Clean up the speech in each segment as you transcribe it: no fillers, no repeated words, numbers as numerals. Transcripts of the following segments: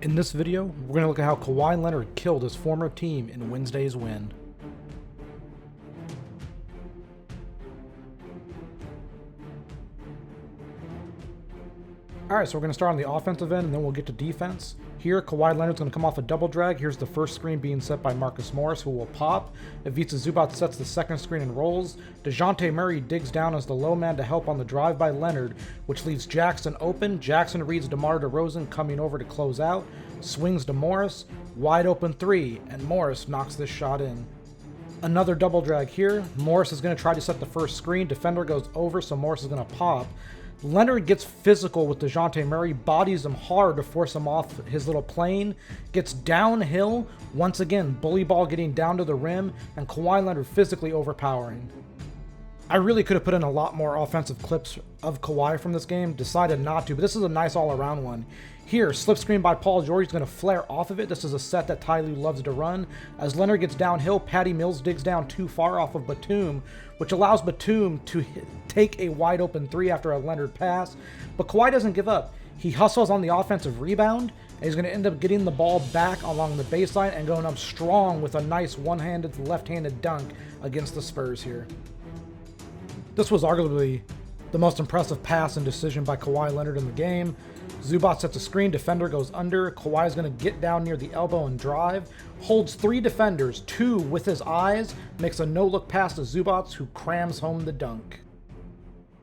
In this video, we're going to look at how Kawhi Leonard killed his former team in Wednesday's win. Alright, so we're going to start on the offensive end and then we'll get to defense. Here, Kawhi Leonard's going to come off a double drag. Here's the first screen being set by Marcus Morris, who will pop. Ivica Zubac sets the second screen and rolls. DeJounte Murray digs down as the low man to help on the drive by Leonard, which leaves Jackson open. Jackson reads DeMar DeRozan coming over to close out. Swings to Morris. Wide open three, and Morris knocks this shot in. Another double drag here. Morris is going to try to set the first screen. Defender goes over, so Morris is going to pop. Leonard gets physical with DeJounte Murray, bodies him hard to force him off his little plane, gets downhill, once again, bully ball getting down to the rim, and Kawhi Leonard physically overpowering. I really could have put in a lot more offensive clips of Kawhi from this game, decided not to, but this is a nice all-around one. Here, slip screen by Paul George, he's going to flare off of it. This is a set that Ty Lue loves to run. As Leonard gets downhill, Patty Mills digs down too far off of Batum, which allows Batum to take a wide open three after a Leonard pass. But Kawhi doesn't give up. He hustles on the offensive rebound, and he's going to end up getting the ball back along the baseline and going up strong with a nice one-handed, left-handed dunk against the Spurs here. This was arguably the most impressive pass and decision by Kawhi Leonard in the game. Zubac sets a screen, defender goes under, Kawhi is going to get down near the elbow and drive, holds three defenders, two with his eyes, makes a no-look pass to Zubac, who crams home the dunk.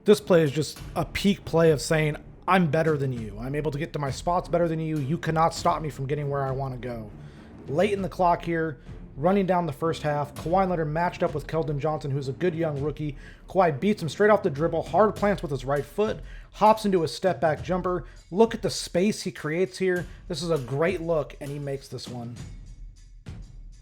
This play is just a peak play of saying, I'm better than you. I'm able to get to my spots better than you. You cannot stop me from getting where I want to go. Late in the clock here, running down the first half, Kawhi Leonard matched up with Keldon Johnson, who's a good young rookie. Kawhi beats him straight off the dribble, hard plants with his right foot, hops into a step-back jumper. Look at the space he creates here. This is a great look, and he makes this one.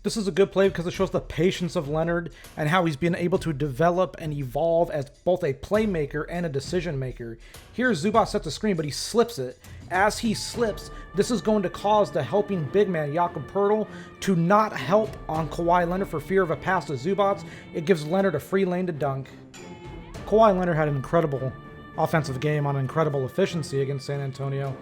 This is a good play because it shows the patience of Leonard and how he's been able to develop and evolve as both a playmaker and a decision maker. Here, Zubac sets a screen, but he slips it. As he slips, this is going to cause the helping big man, Jakob Poeltl, to not help on Kawhi Leonard for fear of a pass to Zubac. It gives Leonard a free lane to dunk. Kawhi Leonard had an incredible offensive game on incredible efficiency against San Antonio.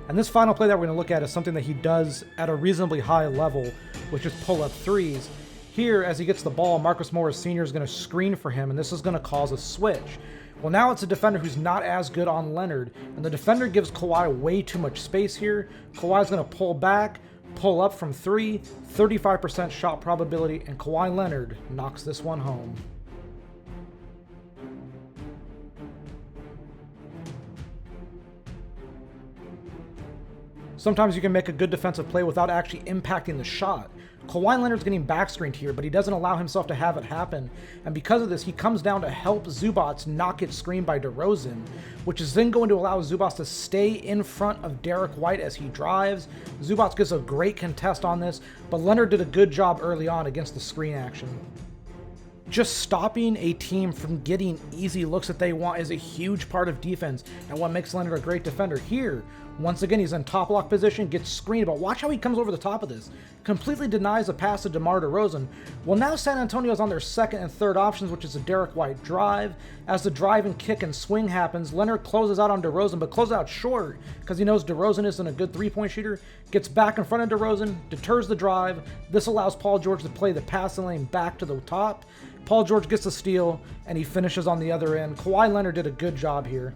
And this final play that we're going to look at is something that he does at a reasonably high level, which is pull up threes. Here, as he gets the ball, Marcus Morris Sr. is going to screen for him, and this is going to cause a switch. Well, now it's a defender who's not as good on Leonard, and the defender gives Kawhi way too much space here. Kawhi's going to pull back, pull up from three, 35% shot probability, and Kawhi Leonard knocks this one home. Sometimes you can make a good defensive play without actually impacting the shot. Kawhi Leonard's getting backscreened here, but he doesn't allow himself to have it happen. And because of this, he comes down to help Zubac not get screened by DeRozan, which is then going to allow Zubac to stay in front of Derek White as he drives. Zubac gets a great contest on this, but Leonard did a good job early on against the screen action. Just stopping a team from getting easy looks that they want is a huge part of defense and what makes Leonard a great defender. Here, once again, he's in top lock position, gets screened, but watch how he comes over the top of this. Completely denies a pass to DeMar DeRozan. Well, now San Antonio's on their second and third options, which is a Derek White drive. As the drive and kick and swing happens, Leonard closes out on DeRozan, but closes out short because he knows DeRozan isn't a good three-point shooter. Gets back in front of DeRozan, deters the drive. This allows Paul George to play the passing lane back to the top. Paul George gets a steal, and he finishes on the other end. Kawhi Leonard did a good job here.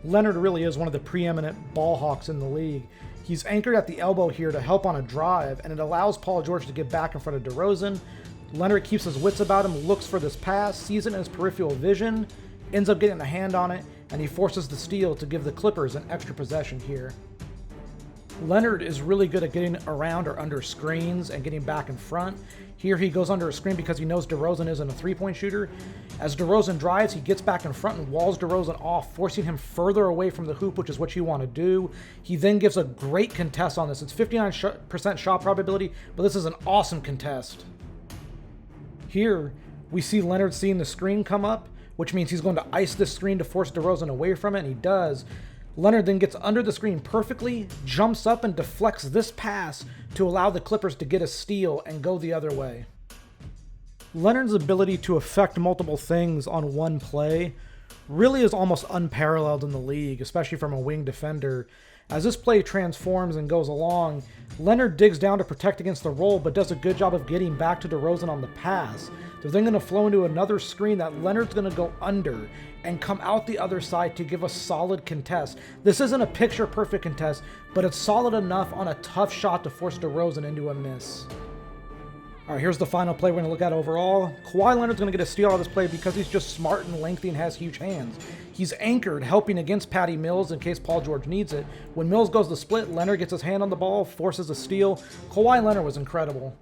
Leonard really is one of the preeminent ball hawks in the league. He's anchored at the elbow here to help on a drive, and it allows Paul George to get back in front of DeRozan. Leonard keeps his wits about him, looks for this pass, sees it in his peripheral vision, ends up getting a hand on it, and he forces the steal to give the Clippers an extra possession here. Leonard is really good at getting around or under screens and getting back in front. Here he goes under a screen because he knows DeRozan isn't a three-point shooter. As DeRozan drives, he gets back in front and walls DeRozan off, forcing him further away from the hoop, which is what you want to do. He then gives a great contest on this. It's 59% shot probability, but this is an awesome contest. Here, we see Leonard seeing the screen come up, which means he's going to ice this screen to force DeRozan away from it, and he does. Leonard then gets under the screen perfectly, jumps up and deflects this pass to allow the Clippers to get a steal and go the other way. Leonard's ability to affect multiple things on one play really is almost unparalleled in the league, especially from a wing defender. As this play transforms and goes along, Leonard digs down to protect against the roll, but does a good job of getting back to DeRozan on the pass. They're then going to flow into another screen that Leonard's going to go under and come out the other side to give a solid contest. This isn't a picture-perfect contest, but it's solid enough on a tough shot to force DeRozan into a miss. All right, here's the final play we're going to look at overall. Kawhi Leonard's going to get a steal out of this play because he's just smart and lengthy and has huge hands. He's anchored, helping against Patty Mills in case Paul George needs it. When Mills goes to split, Leonard gets his hand on the ball, forces a steal. Kawhi Leonard was incredible.